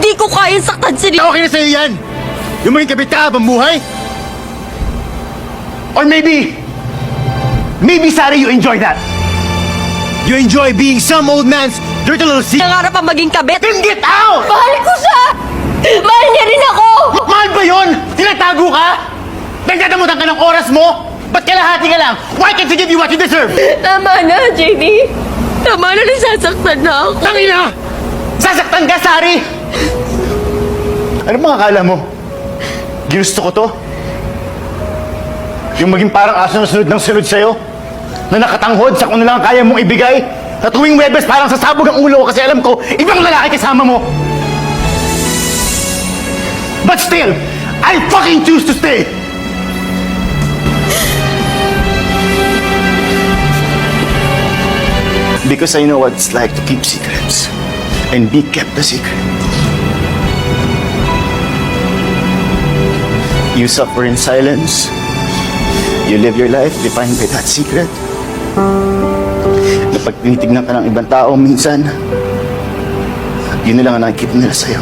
Hindi ko kayang saktan si Ricky. Okay na sa'yo yan! Yung maging kabit ka habang buhay? Or maybe, Sari, you enjoy that. You enjoy being some old man's dirty little secret. Nangarap ang maging kabit. Then get out! Mahal ko siya! Mahal niya rin ako! Mahal ba yun? Tinatago ka? Nagdadamutan ka ng oras mo? Ba't kalahati ka lang? Why can't you give you what you deserve? Tama na, JD. Tama na, nasasaktan na ako. Tangina! Sasaktan ka, Sari! Ano bang akala mo? Ginusto ko to? Yung maging parang aso na sunod ng sunod sa'yo? Na nakatanghod sa kung ano lang kaya mong ibigay? Na tuwing Webes parang sasabog ang ulo ko kasi alam ko, ibang lalaki kasama mo! But still, I fucking choose to stay! Because I know what it's like to keep secrets and be kept a secret. You suffer in silence. You live your life defined by that secret. Kapag tinitignan ka ng ibang tao minsan, yun na lang ang nakikita nila sa'yo.